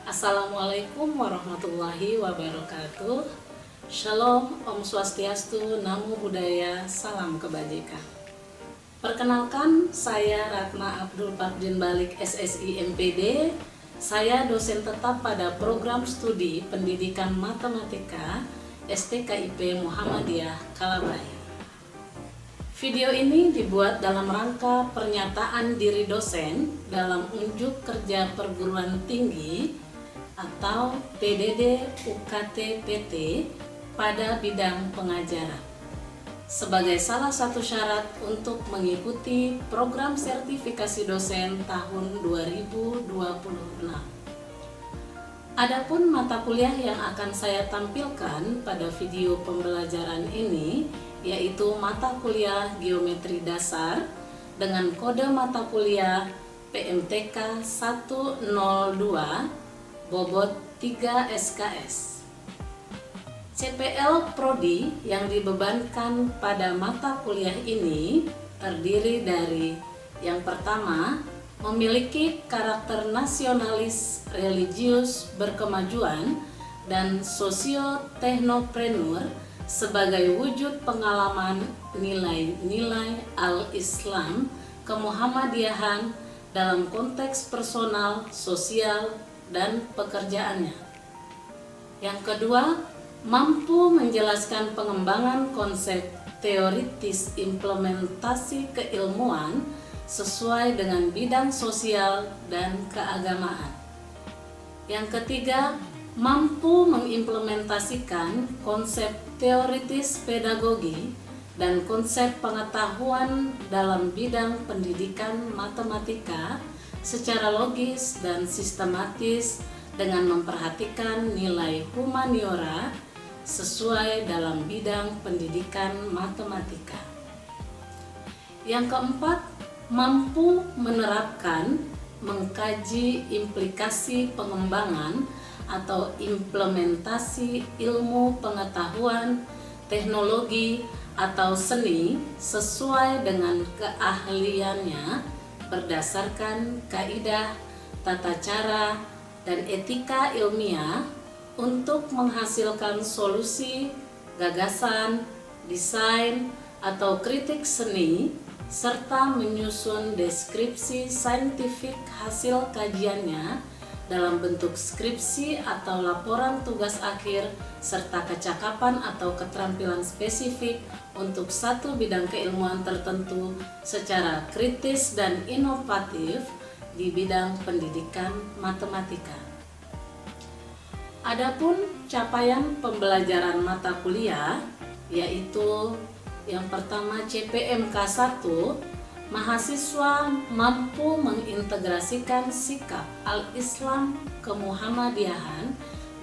Assalamualaikum warahmatullahi wabarakatuh. Shalom, Om Swastiastu, Namo Buddhaya, Salam Kebajikan. Perkenalkan, saya Ratna Abdul Pakdin Balik SSI MPD. Saya dosen tetap pada program studi pendidikan matematika STKIP Muhammadiyah Kalabaya. Video ini dibuat dalam rangka pernyataan diri dosen dalam unjuk kerja perguruan tinggi atau PDD UKT PT pada bidang pengajaran sebagai salah satu syarat untuk mengikuti program sertifikasi dosen tahun 2026. Adapun mata kuliah yang akan saya tampilkan pada video pembelajaran ini yaitu mata kuliah Geometri Dasar dengan kode mata kuliah PMTK 102 bobot 3 SKS. CPL Prodi yang dibebankan pada mata kuliah ini terdiri dari yang pertama, memiliki karakter nasionalis, religius, berkemajuan, dan sosio-teknopreneur sebagai wujud pengalaman nilai-nilai al-Islam kemuhammadiyahan dalam konteks personal, sosial, dan pekerjaannya. Yang kedua, mampu menjelaskan pengembangan konsep teoritis implementasi keilmuan sesuai dengan bidang sosial dan keagamaan. Yang ketiga, mampu mengimplementasikan konsep teoritis pedagogi dan konsep pengetahuan dalam bidang pendidikan matematika secara logis dan sistematis dengan memperhatikan nilai humaniora sesuai dalam bidang pendidikan matematika. Yang keempat, mampu menerapkan, mengkaji implikasi pengembangan atau implementasi ilmu pengetahuan, teknologi, atau seni sesuai dengan keahliannya berdasarkan kaidah, tata cara, dan etika ilmiah untuk menghasilkan solusi, gagasan, desain, atau kritik seni, serta menyusun deskripsi saintifik hasil kajiannya dalam bentuk skripsi atau laporan tugas akhir serta kecakapan atau keterampilan spesifik untuk satu bidang keilmuan tertentu secara kritis dan inovatif di bidang pendidikan matematika. Adapun capaian pembelajaran mata kuliah yaitu yang pertama CPMK 1, mahasiswa mampu mengintegrasikan sikap al-Islam kemuhammadiyahan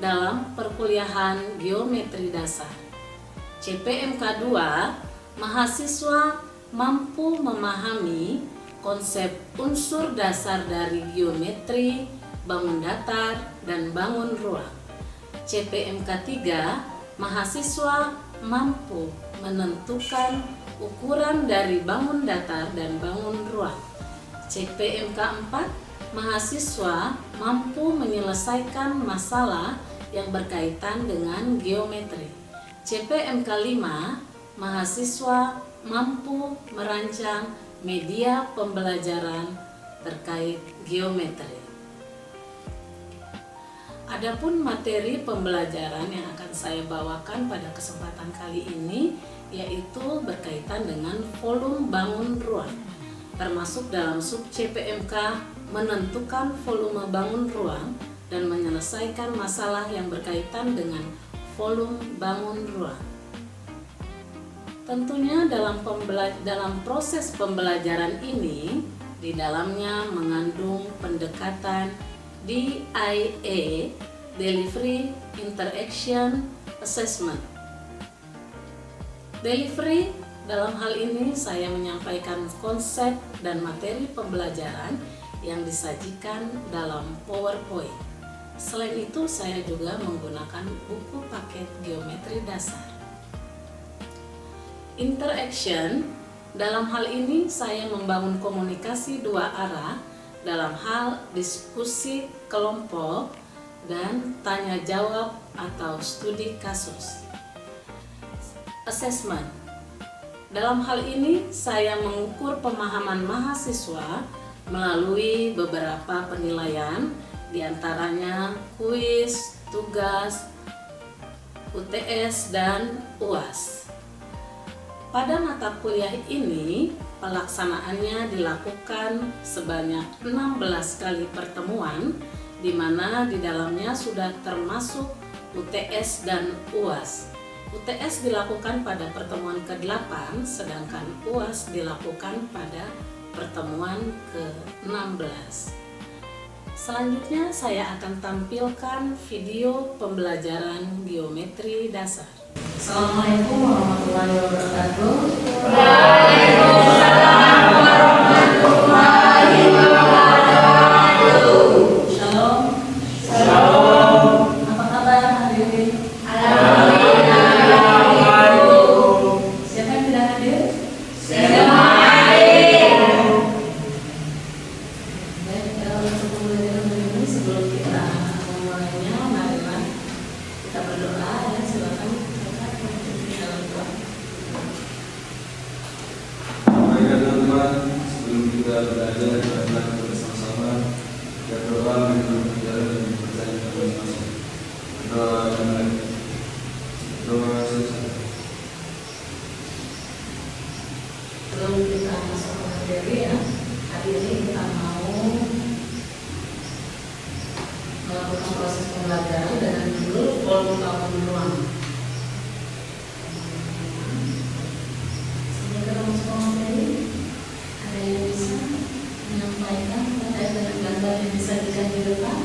dalam perkuliahan geometri dasar. CPMK 2, mahasiswa mampu memahami konsep unsur dasar dari geometri, bangun datar, dan bangun ruang. CPMK 3, mahasiswa mampu menentukan ukuran dari bangun datar dan bangun ruang. CPMK 4, mahasiswa mampu menyelesaikan masalah yang berkaitan dengan geometri. CPMK 5, mahasiswa mampu merancang media pembelajaran terkait geometri. Adapun materi pembelajaran yang akan saya bawakan pada kesempatan kali ini yaitu berkaitan dengan volume bangun ruang, termasuk dalam sub CPMK menentukan volume bangun ruang dan menyelesaikan masalah yang berkaitan dengan volume bangun ruang. Tentunya dalam proses pembelajaran ini di dalamnya mengandung pendekatan DIA, Delivery Interaction Assessment. Delivery, dalam hal ini saya menyampaikan konsep dan materi pembelajaran yang disajikan dalam PowerPoint. Selain itu, saya juga menggunakan buku paket geometri dasar. Interaction, dalam hal ini saya membangun komunikasi dua arah dalam hal diskusi kelompok dan tanya jawab atau studi kasus. Assessment. Dalam hal ini saya mengukur pemahaman mahasiswa melalui beberapa penilaian, diantaranya kuis, tugas, UTS, dan UAS. Pada mata kuliah ini, pelaksanaannya dilakukan sebanyak 16 kali pertemuan, di mana di dalamnya sudah termasuk UTS dan UAS. UTS dilakukan pada pertemuan ke-8, sedangkan UAS dilakukan pada pertemuan ke-16. Selanjutnya saya akan tampilkan video pembelajaran geometri dasar. Assalamualaikum warahmatullahi wabarakatuh. Waalaikumsalam warahmatullahi wabarakatuh. Shalom. Shalom. Apa kabar hadirin? Siapa yang tidak hadir? Baik, untuk pembelajaran hari ini sebelum kita memulainya, marilah kita berdoa. Ya, silakan di dalam doa. Baiklah teman-teman, sebelum kita belajar kita bersama-sama berdoa menurut jalan dan percaya kepada masing-masing. Berdoa dan doa selesai. Sebelum kita masuk ke materi, ya, hari ini kita mau melakukan proses pembelajaran dengan judul volume bangun ruang. Sebelum kita masuk ke materi, ada yang bisa menyampaikan terkait dengan gambar yang disajikan di depan?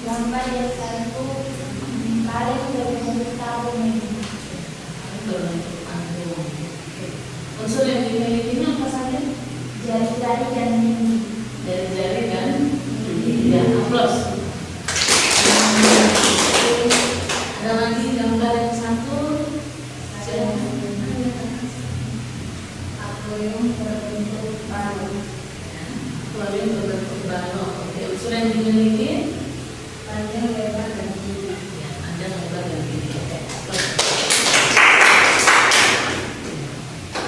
Gambar yang satu paling berbentuk tabung ini. Berbentuk tabung. Unsur yang dimilikinya apa saja? Jari-jari dan mini. Jari-jari dan ya, aplaus. Ada lagi gambar yang satu. Akuarium berbentuk balon. Akuarium berbentuk balon. Oke, unsur yang dimiliki Panjang, lebar, dan tinggi. ya, ada lebar dan tinggi. Oke, aplaus.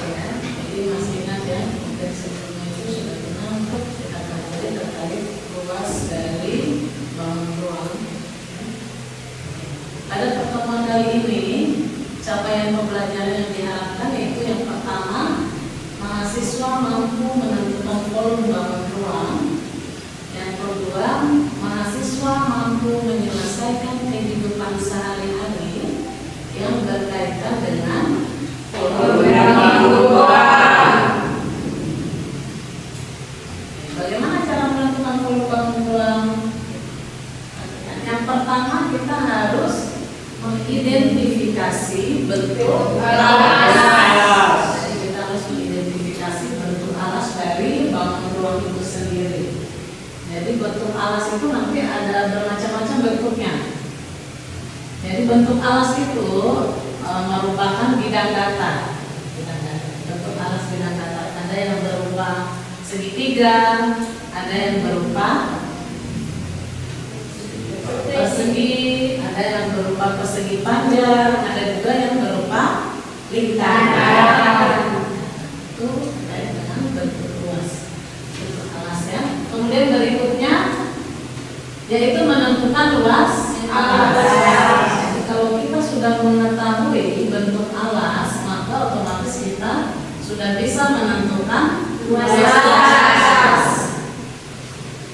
Ya, jadi masih ingat ya, dari sebelumnya itu sudah pernah untuk kita pelajari terkait ruas dari bangun ruang. Pada pertemuan kali ini, capaian pembelajaran yang diharapkan yaitu yang pertama, mahasiswa mampu menentukan volume bangun ruang. Yang kedua, mahasiswa mampu menyelesaikan kehidupan sehari-hari yang berkaitan dengan volume bangun ruang. Bagaimana cara menentukan volume bangun ruang? Yang pertama, kita harus mengidentifikasi bentuk alas. Jadi kita harus mengidentifikasi bentuk alas dari bangun ruang itu sendiri. Jadi bentuk alas itu nanti ada bermacam-macam bentuknya. Jadi bentuk alas itu merupakan bidang datar. Bentuk alas bidang datar. Ada yang berupa segitiga, ada yang berupa persegi, ada yang berupa persegi panjang, ada juga yang berupa lingkaran. Itu terkait dengan bentuk ruas, bentuk alasnya. Kemudian berikutnya yaitu menentukan luas alas. Jadi kalau kita sudah mengetahui bentuk alas, maka otomatis kita sudah bisa menentukan luas alas.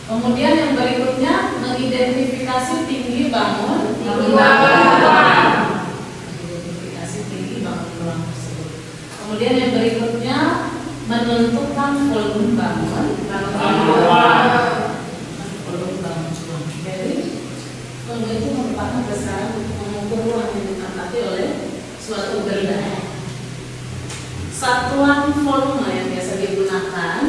Kemudian yang berikutnya mengidentifikasi tinggi bangun ruang. Identifikasi tinggi bangun ruang tersebut. Kemudian yang berikutnya menentukan volume bangun ruang. Volume bangun ruang. Jadi volume itu merupakan besaran mengukur ruang yang ditempati oleh suatu benda. Satuan volume yang biasa digunakan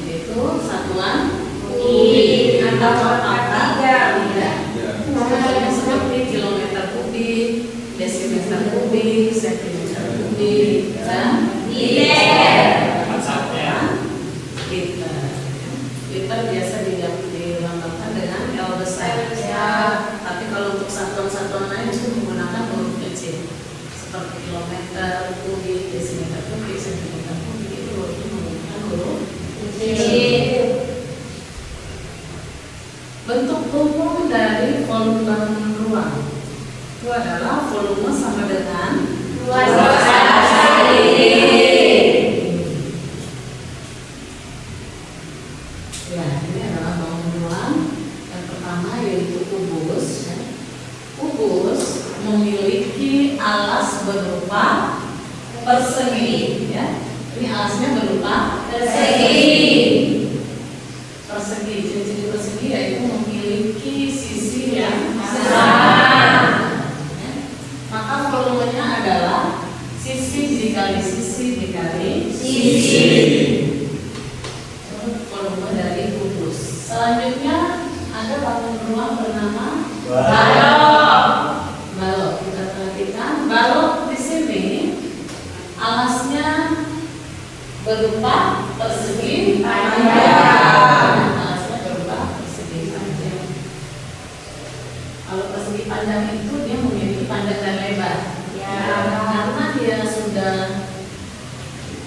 yaitu satuan kubik atau apakah tidak? Contohnya seperti kilometer kubik, desimeter kubik, sentimeter kubik, dan liter. Liter. liter biasa dilambangkan dengan L besar. Tapi kalau untuk satuan-satuan lain itu menggunakan huruf kecil seperti kilometer kubik, desimeter kubik, sentimeter kubik, itu hurufnya menggunakan huruf kecil. Bentuk umum dari volume bangunan ruang itu adalah volume sama dengan luas kali. Ya, ini adalah bangunan ruang. Yang pertama yaitu kubus. Kubus memiliki alas berupa persegi. Ya, ini alasnya berupa persegi. Persegi, ciri-ciri persegi yaitu memiliki sisi yang sama. Maka volumenya adalah sisi dikali sisi dikali sisi. Volume dari kubus. Selanjutnya ada bangunan ruang bernama balok. Balok, kita perhatikan balok di sini alasnya berupa persegi panjang. Alasnya berupa persegi panjang. Kalau persegi panjang itu dia memiliki panjang dan lebar. Karena dia sudah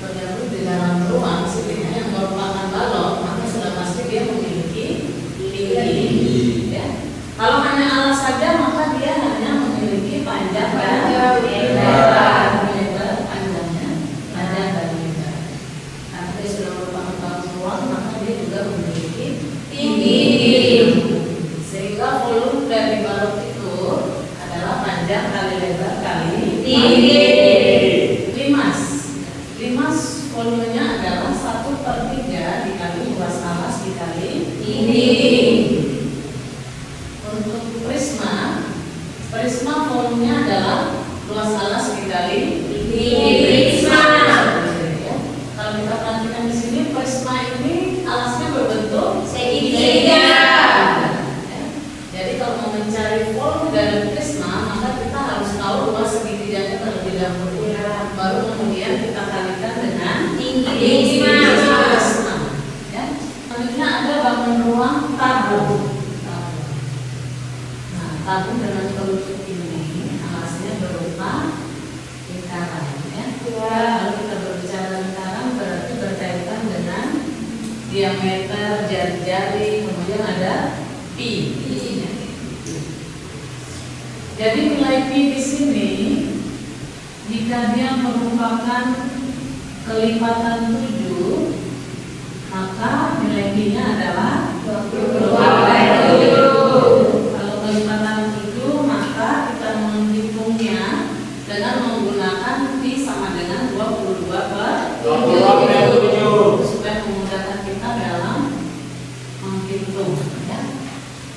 bergabung di dalam ruang sini yang merupakan balok, maka sudah pasti dia memiliki tinggi. Ya. Kalau hanya alas saja, maka dia hanya memiliki panjang dan lebar. Lebar panjangnya, panjang dan lebar. Karena dia sudah merupakan balok ruang, maka dia juga memiliki tinggi. Sehingga volume dari balok itu adalah panjang kali lebar kali tinggi. Limas volumenya adalah 1/3 dikali luas alas dikali tinggi. Untuk prisma volumenya adalah luas alas dikali tinggi. Prisma. Ya. Kalau kita perhatikan di sini prisma ini alasnya berbentuk segitiga. Ya. Jadi kalau mau mencari volume dari prisma, maka kita harus tahu luas segitiganya terlebih dahulu. Baru kemudian kita kalikan dengan tinggi prisma. Ya. Selanjutnya ada bangunan ruang tabung. Nah, tabung dengan kerucut ini alasnya berupa lingkaran. Ya. Kalau kita berbicara lingkaran berarti berkaitan dengan diameter jari-jari, kemudian ada pi. Jadi nilai pi di sini jika dia merupakan kelipatan 7, maka nilai pi-nya adalah 2/7. Kalau kelipatan 7, maka kita menghitungnya dengan menggunakan pi sama dengan 22/7 supaya memudahkan kita dalam menghitung. Ya.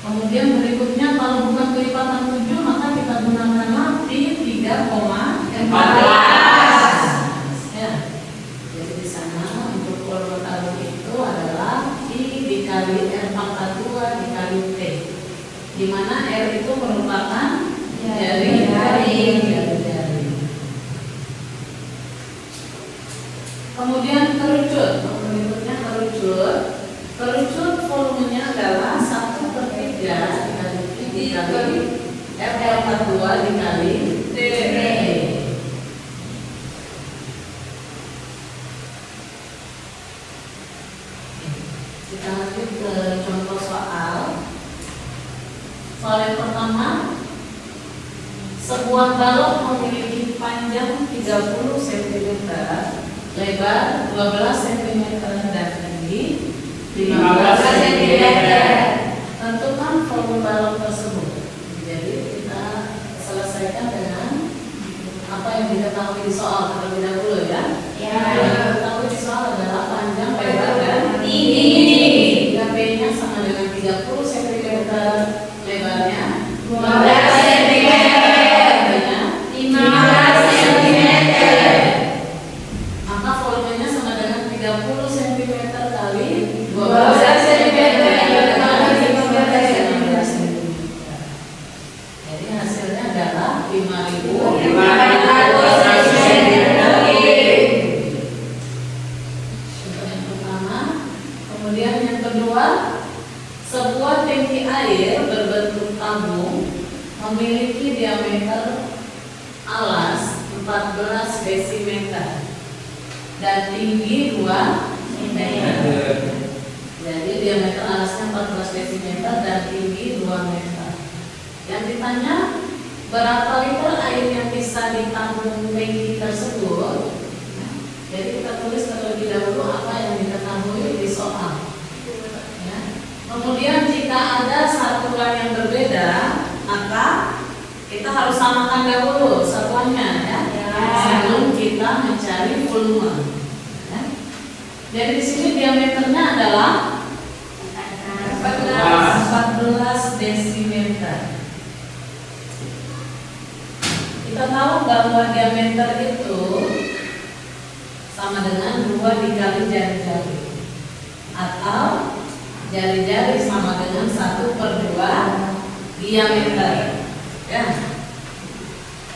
Kemudian berikutnya kalau bukan kelipatan 7, maka kita gunakanlah pi 3,14. Ya. Jadi di sana untuk volume tabung itu adalah pi dikali R42 dikali T, di mana R itu merupakan jari-jari. Kemudian kerucut, berikutnya kerucut volumenya adalah 1/3 dikali pi dikali R42 dikali T. Kita lanjut ke contoh soal. Soal yang pertama, sebuah balok memiliki panjang 30 cm, lebar 12 cm dan tinggi 15 cm. Tentukan volume balok tersebut. Jadi kita selesaikan dengan apa yang diketahui di soal terlebih dahulu ya. Yang diketahui di soal adalah panjang, lebar dan tinggi. Jika P-nya sama dengan 30 cm, lebarnya 12 cm, tingginya 15 cm. Maka volumenya sama dengan 30 cm kali 12 cm. Jadi hasilnya adalah 5.500 cm. Untuk yang pertama, kemudian yang kedua. kedua, sebuah tangki air berbentuk tabung memiliki diameter alas 14 desimeter dan tinggi 2 meter. Jadi diameter alasnya 14 desimeter dan tinggi 2 meter. Yang ditanya, berapa liter air yang bisa ditampung tangki tersebut? Jadi kita tulis terlebih dahulu apa yang diketahui di soal. Ya. Kemudian jika ada satuan yang berbeda, maka kita harus samakan dahulu satuannya, ya, sebelum kita mencari volume. Ya. Jadi di sini diameternya adalah 14 desimeter. Kita tahu bahwa diameter itu sama dengan 2 dikali jari-jari, atau jari-jari sama dengan 1/2 diameter. Ya.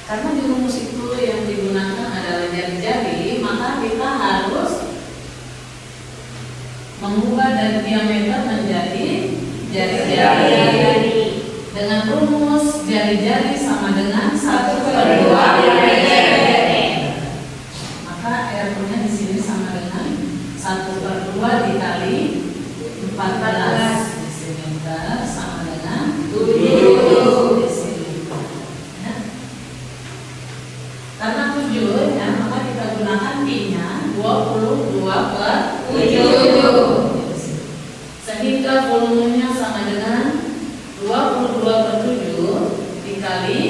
Karena di rumus itu yang digunakan adalah jari-jari, maka kita harus mengubah dari diameter menjadi jari-jari. Dengan rumus jari-jari sama dengan 1/2 diameter. Maka R-nya di sini sama dengan 1/2 dikali 14 desimeter sama dengan 7 desimeter. Ya. Karena 7, ya, maka kita gunakan pi-nya 22/7. Sehingga volumenya sama dengan 22/7 dikali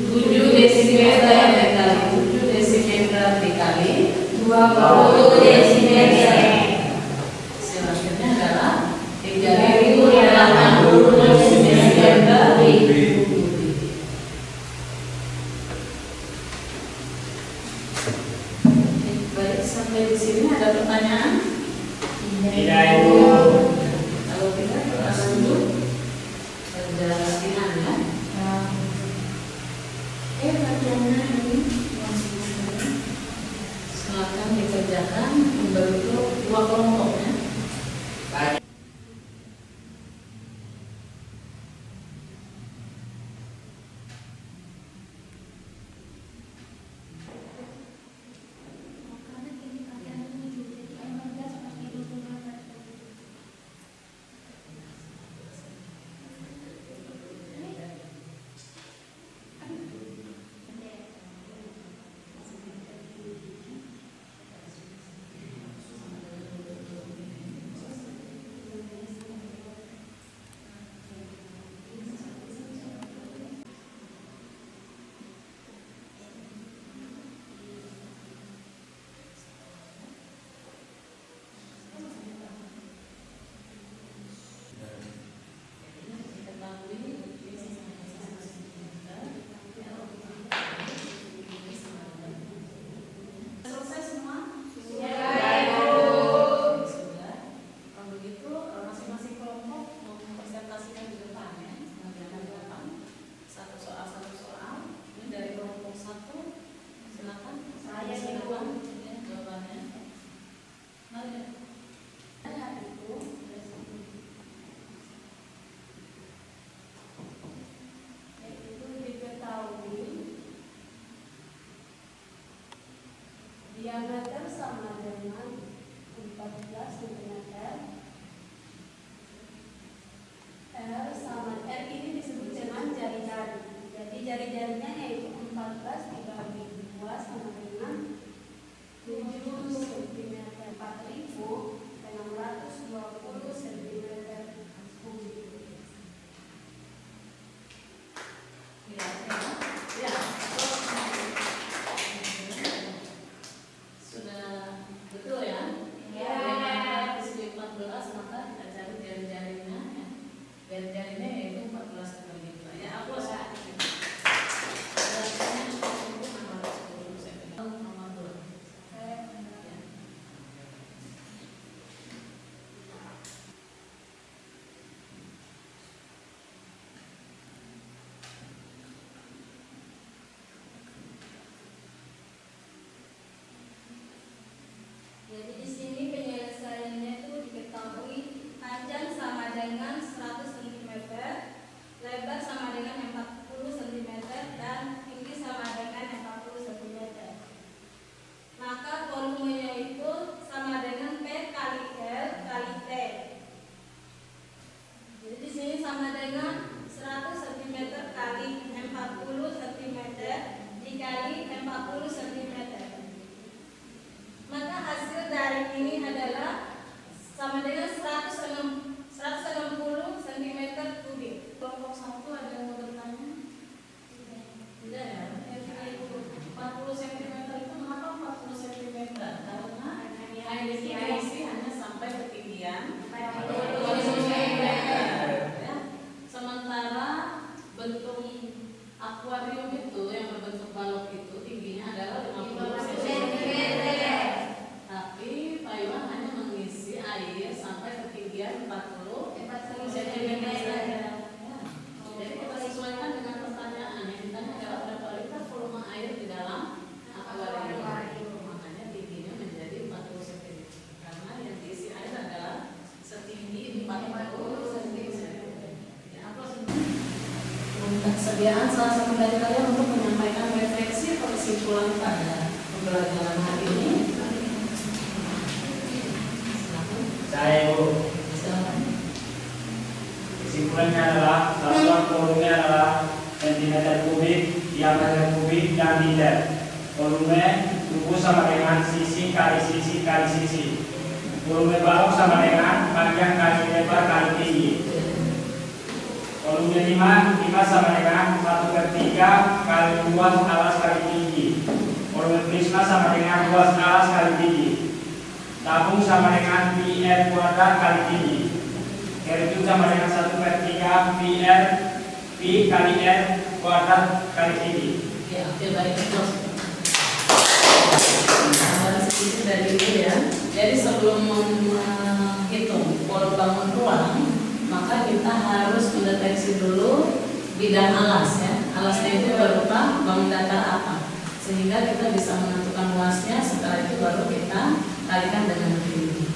7 desimeter dikali 7 desimeter dikali 20 desimeter. Hasilnya adalah 3080 desimeter. Baik, sampai di sini ada pertanyaan? Tidak, Ibu. Kalau tidak, kita lanjut pada latihan, ya. Latihannya ini silakan dikerjakan membentuk 2 kelompok, ya. Selesai semua? Sudah. Kalau begitu masing-masing kelompok mau mempresentasikan di depan, ya. Mengerjakan di depan. Satu soal. Ini dari kelompok 1. Silakan. Saya silakan. Ya, jawabannya. Mari. Itu diketahui diameter sama dengan 14 cm. R ini disebut dengan jari-jari. Jadi jari-jarinya yaitu 14 dibagi 2 sama dengan 7 cm. 4620 cm kubik. Ya. Sudah lebar sama dengan 40 cm dan tinggi sama dengan 40 cm. Maka volumenya itu sama dengan P kali L kali T. Jadi di sini sama dengan 100 cm kali 40 cm dikali 40 cm. Maka hasil dari ini adalah sama dengan 160 cm kubik. Kelompok 1 ada yang mau bertanya? Tidak ya? 40 cm itu mengapa 40 cm? Karena air itu diisi hanya sampai ketinggian 40 cm. Ya. Sementara bentuk akuarium itu yang berbentuk balok itu tingginya adalah 50 cm. Tapi Pak Iwan hanya mengisi air sampai ketinggian 40 cm saja. Jadi kita sesuaikan dengan pertanyaan yang ditanya adalah berapa liter volume air di dalam akuarium. Makanya tingginya menjadi 40 cm. Karena yang diisi air adalah setinggi 40 cm. Ya, kesediaan salah satu dari kalian untuk menyampaikan refleksi atau kesimpulan pada pembelajaran hari ini. Saya Ibu. Silakan. Kesimpulannya adalah satuan volume adalah cm kubik, diameter kubik, dan liter. Volume tubuh sama dengan sisi kali sisi kali sisi. Volume balok sama dengan panjang kali lebar kali tinggi. Volume 5 sama dengan 1/3 kali luas alas kali tinggi. Volume prisma sama dengan luas alas kali tinggi. Tabung sama dengan PR kuadrat kali tinggi. Kerjun sama dengan 1/3 PR P kali R kuadrat kali tinggi. Ya, oke, baik. Gambaran sedikit dari itu ya. Jadi sebelum menghitung volume bangun ruang, maka kita harus mendeteksi dulu bidang alas ya. Alasnya itu berupa bangun datar apa, sehingga kita bisa menentukan luasnya. Setelah itu baru kita kalikan dengan tinggi.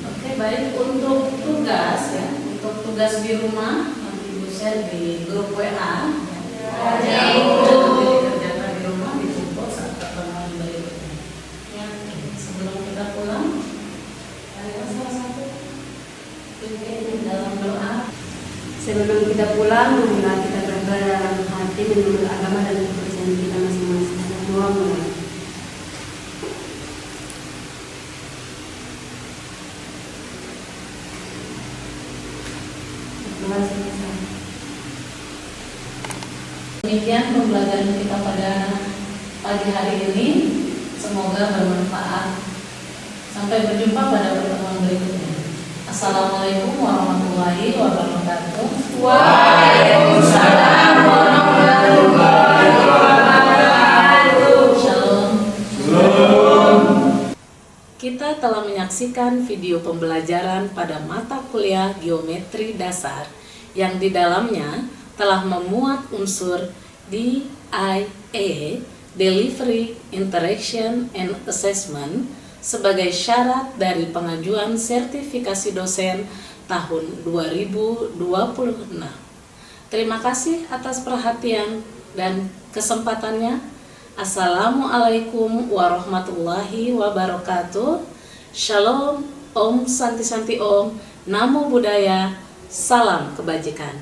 Oke, baik, untuk tugas ya, untuk tugas di rumah nanti Ibu share di grup WA. Kerjakan di rumah dijemput saat pertemuan berikutnya. Ya, sebelum kita pulang, ada salah satu pimpin dalam doa. Sebelum kita pulang, marilah kita berdoa dalam hati menurut agama dan kepercayaan kita masing-masing. Doa mulai. Demikian pembelajaran kita pada pagi hari ini. Semoga bermanfaat. Sampai berjumpa pada pertemuan berikutnya. Assalamualaikum warahmatullahi wabarakatuh. Waalaikumsalam warahmatullahi wabarakatuh. Shalom. Shalom. Kita telah menyaksikan video pembelajaran pada mata kuliah Geometri Dasar yang di dalamnya telah memuat unsur DIA, Delivery, Interaction, and Assessment sebagai syarat dari pengajuan sertifikasi dosen tahun 2026. Terima kasih atas perhatian dan kesempatannya. Assalamualaikum warahmatullahi wabarakatuh. Shalom, Om Santi Santi Om, Namo Buddhaya, salam kebajikan.